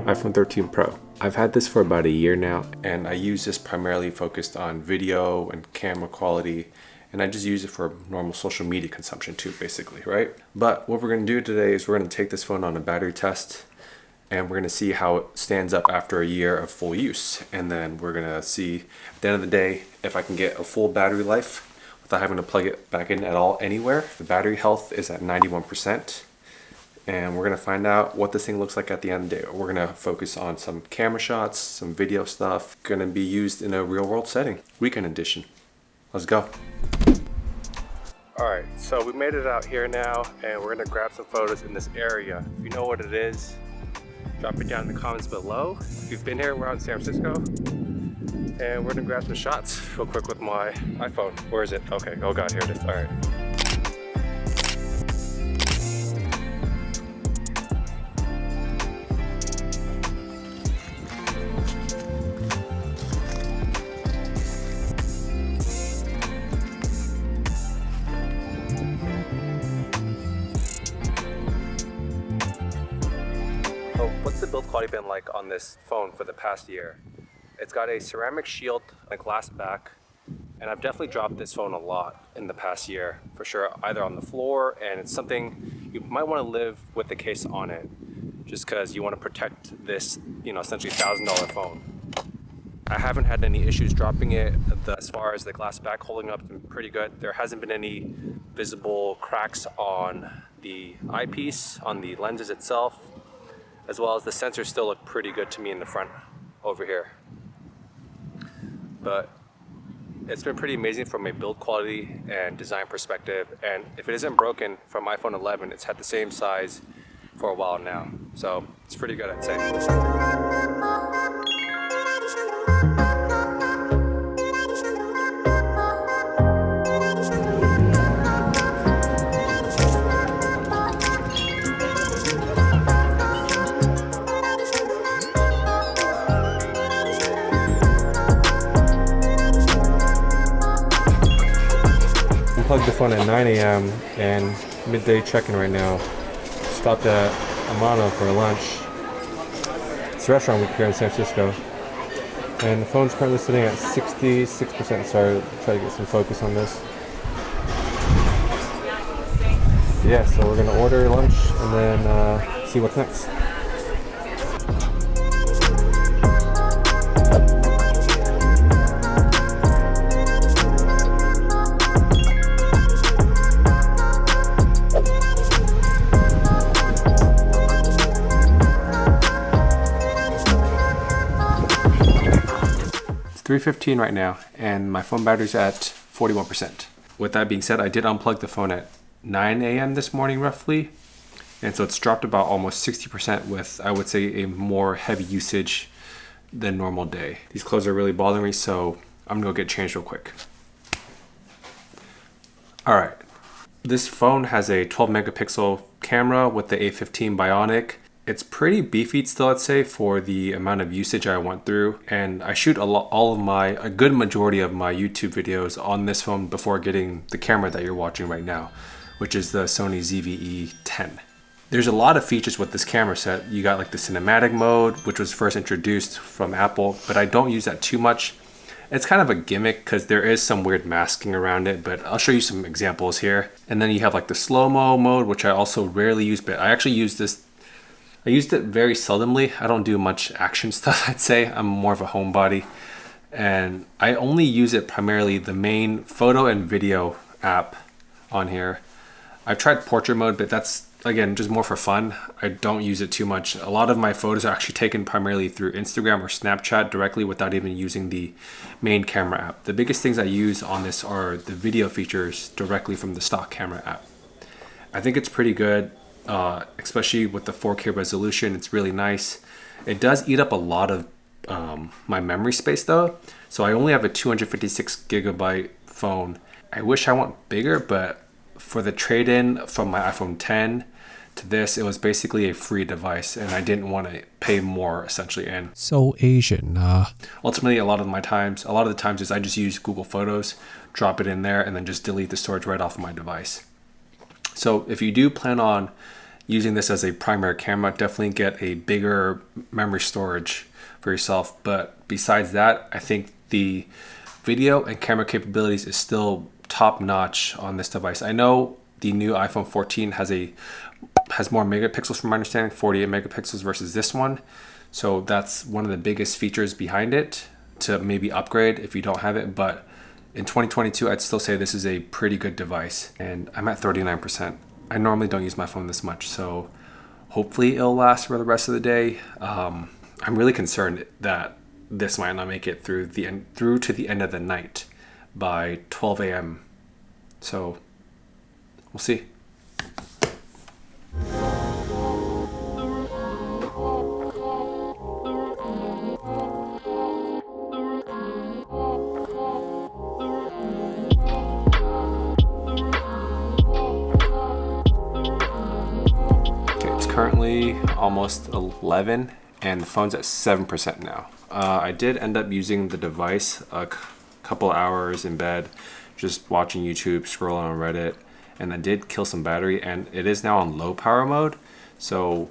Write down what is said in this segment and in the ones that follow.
iPhone 13 Pro. I've had this for about a year now, and I use this primarily focused on video and camera quality, and I just use it for normal social media consumption too, basically, right? But what we're going to do today is we're going to take this phone on a battery test, and we're going to see how it stands up after a year of full use. And then we're going to see at the end of the day if I can get a full battery life without having to plug it back in at all anywhere. The battery health is at 91%. And we're going to find out what this thing looks like at the end of the day. We're going to focus on some camera shots, some video stuff, going to be used in a real world setting. Weekend edition. Let's go. Alright, so we made it out here now, and we're going to grab some photos in this area. If you know what it is, drop it down in the comments below. If you've been here, we're out in San Francisco, and we're going to grab some shots real quick with my iPhone. Where is it? Okay, oh god, here it is. Alright. What's the build quality been like on this phone for the past year? It's got a ceramic shield, a glass back, and I've definitely dropped this phone a lot in the past year, for sure, either on the floor, and it's something you might want to live with the case on it, just because you want to protect this, essentially $1,000 phone. I haven't had any issues dropping it. As far as the glass back holding up, it's been pretty good. There hasn't been any visible cracks on the eyepiece, on the lenses itself, as well as the sensors still look pretty good to me in the front over here. But it's been pretty amazing from a build quality and design perspective, and if it isn't broken from iPhone 11, it's had the same size for a while now. So it's pretty good, I'd say. Unplugged the phone at 9 a.m. and midday check-in right now. Stopped at Amano for lunch. It's a restaurant week here in San Francisco. And the phone's currently sitting at 66%. Sorry, try to get some focus on this. Yeah, so we're gonna order lunch and then see what's next. It's 3:15 right now, and my phone battery's at 41%. With that being said, I did unplug the phone at 9 a.m. this morning roughly, and so it's dropped about almost 60% with, I would say, a more heavy usage than normal day. These clothes are really bothering me, so I'm gonna go get changed real quick. All right, this phone has a 12 megapixel camera with the A15 Bionic. It's pretty beefy still, I'd say, for the amount of usage I went through. And I shoot a good majority of my YouTube videos on this phone before getting the camera that you're watching right now, which is the Sony ZV-E10. There's a lot of features with this camera set. You got like the cinematic mode, which was first introduced from Apple, but I don't use that too much. It's kind of a gimmick because there is some weird masking around it, but I'll show you some examples here. And then you have like the slow-mo mode, which I also rarely use, but I actually use this. I used it very seldomly. I don't do much action stuff, I'd say. I'm more of a homebody. And I only use it primarily the main photo and video app on here. I've tried portrait mode, but that's, again, just more for fun. I don't use it too much. A lot of my photos are actually taken primarily through Instagram or Snapchat directly without even using the main camera app. The biggest things I use on this are the video features directly from the stock camera app. I think it's pretty good. Especially with the 4K resolution, it's really nice. It does eat up a lot of my memory space though, so I only have a 256 gigabyte phone. I wish I went bigger, but for the trade-in from my iPhone 10 to this, it was basically a free device, and I didn't want to pay more essentially. And So Asian, ultimately, a lot of the times is I just use Google Photos, drop it in there, and then just delete the storage right off of my device. So if you do plan on using this as a primary camera, definitely get a bigger memory storage for yourself. But besides that, I think the video and camera capabilities is still top notch on this device. I know the new iPhone 14 has more megapixels from my understanding, 48 megapixels versus this one. So that's one of the biggest features behind it to maybe upgrade if you don't have it. But in 2022, I'd still say this is a pretty good device, and I'm at 39%. I normally don't use my phone this much, so hopefully it'll last for the rest of the day. I'm really concerned that this might not make it through to the end of the night by 12 a.m. So we'll see. Currently almost 11 and the phone's at 7% now. I did end up using the device a couple hours in bed, just watching YouTube, scrolling on Reddit, and I did kill some battery, and it is now on low power mode. So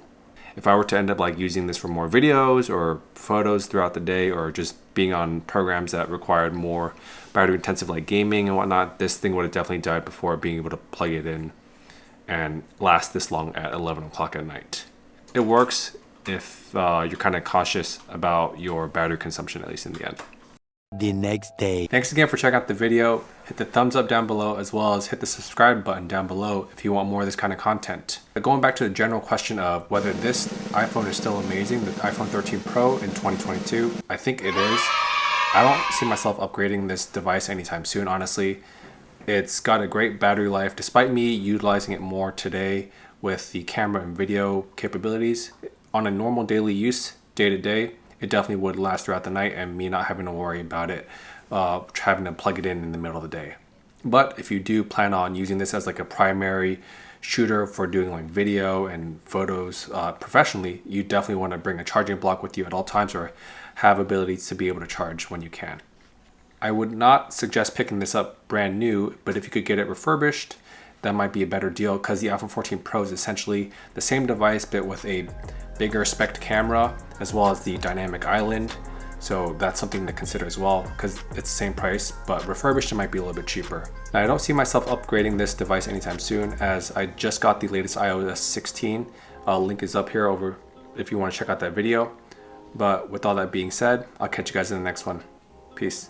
if I were to end up like using this for more videos or photos throughout the day, or just being on programs that required more battery intensive like gaming and whatnot, this thing would have definitely died before being able to plug it in and last this long at 11 o'clock at night. It works if you're kind of cautious about your battery consumption, at least in the end. The next day. Thanks again for checking out the video. Hit the thumbs up down below, as well as hit the subscribe button down below if you want more of this kind of content. Going back to the general question of whether this iPhone is still amazing, the iPhone 13 Pro in 2022, I think it is. I don't see myself upgrading this device anytime soon, honestly. It's got a great battery life, despite me utilizing it more today with the camera and video capabilities. On a normal daily use, day to day, it definitely would last throughout the night and me not having to worry about it, having to plug it in the middle of the day. But if you do plan on using this as like a primary shooter for doing like video and photos professionally, you definitely want to bring a charging block with you at all times, or have abilities to be able to charge when you can. I would not suggest picking this up brand new, but if you could get it refurbished, that might be a better deal, because the iPhone 14 Pro is essentially the same device but with a bigger spec camera as well as the dynamic island. So that's something to consider as well, because it's the same price, but refurbished it might be a little bit cheaper. Now, I don't see myself upgrading this device anytime soon, as I just got the latest iOS 16. Link is up here over if you want to check out that video. But with all that being said, I'll catch you guys in the next one. Peace.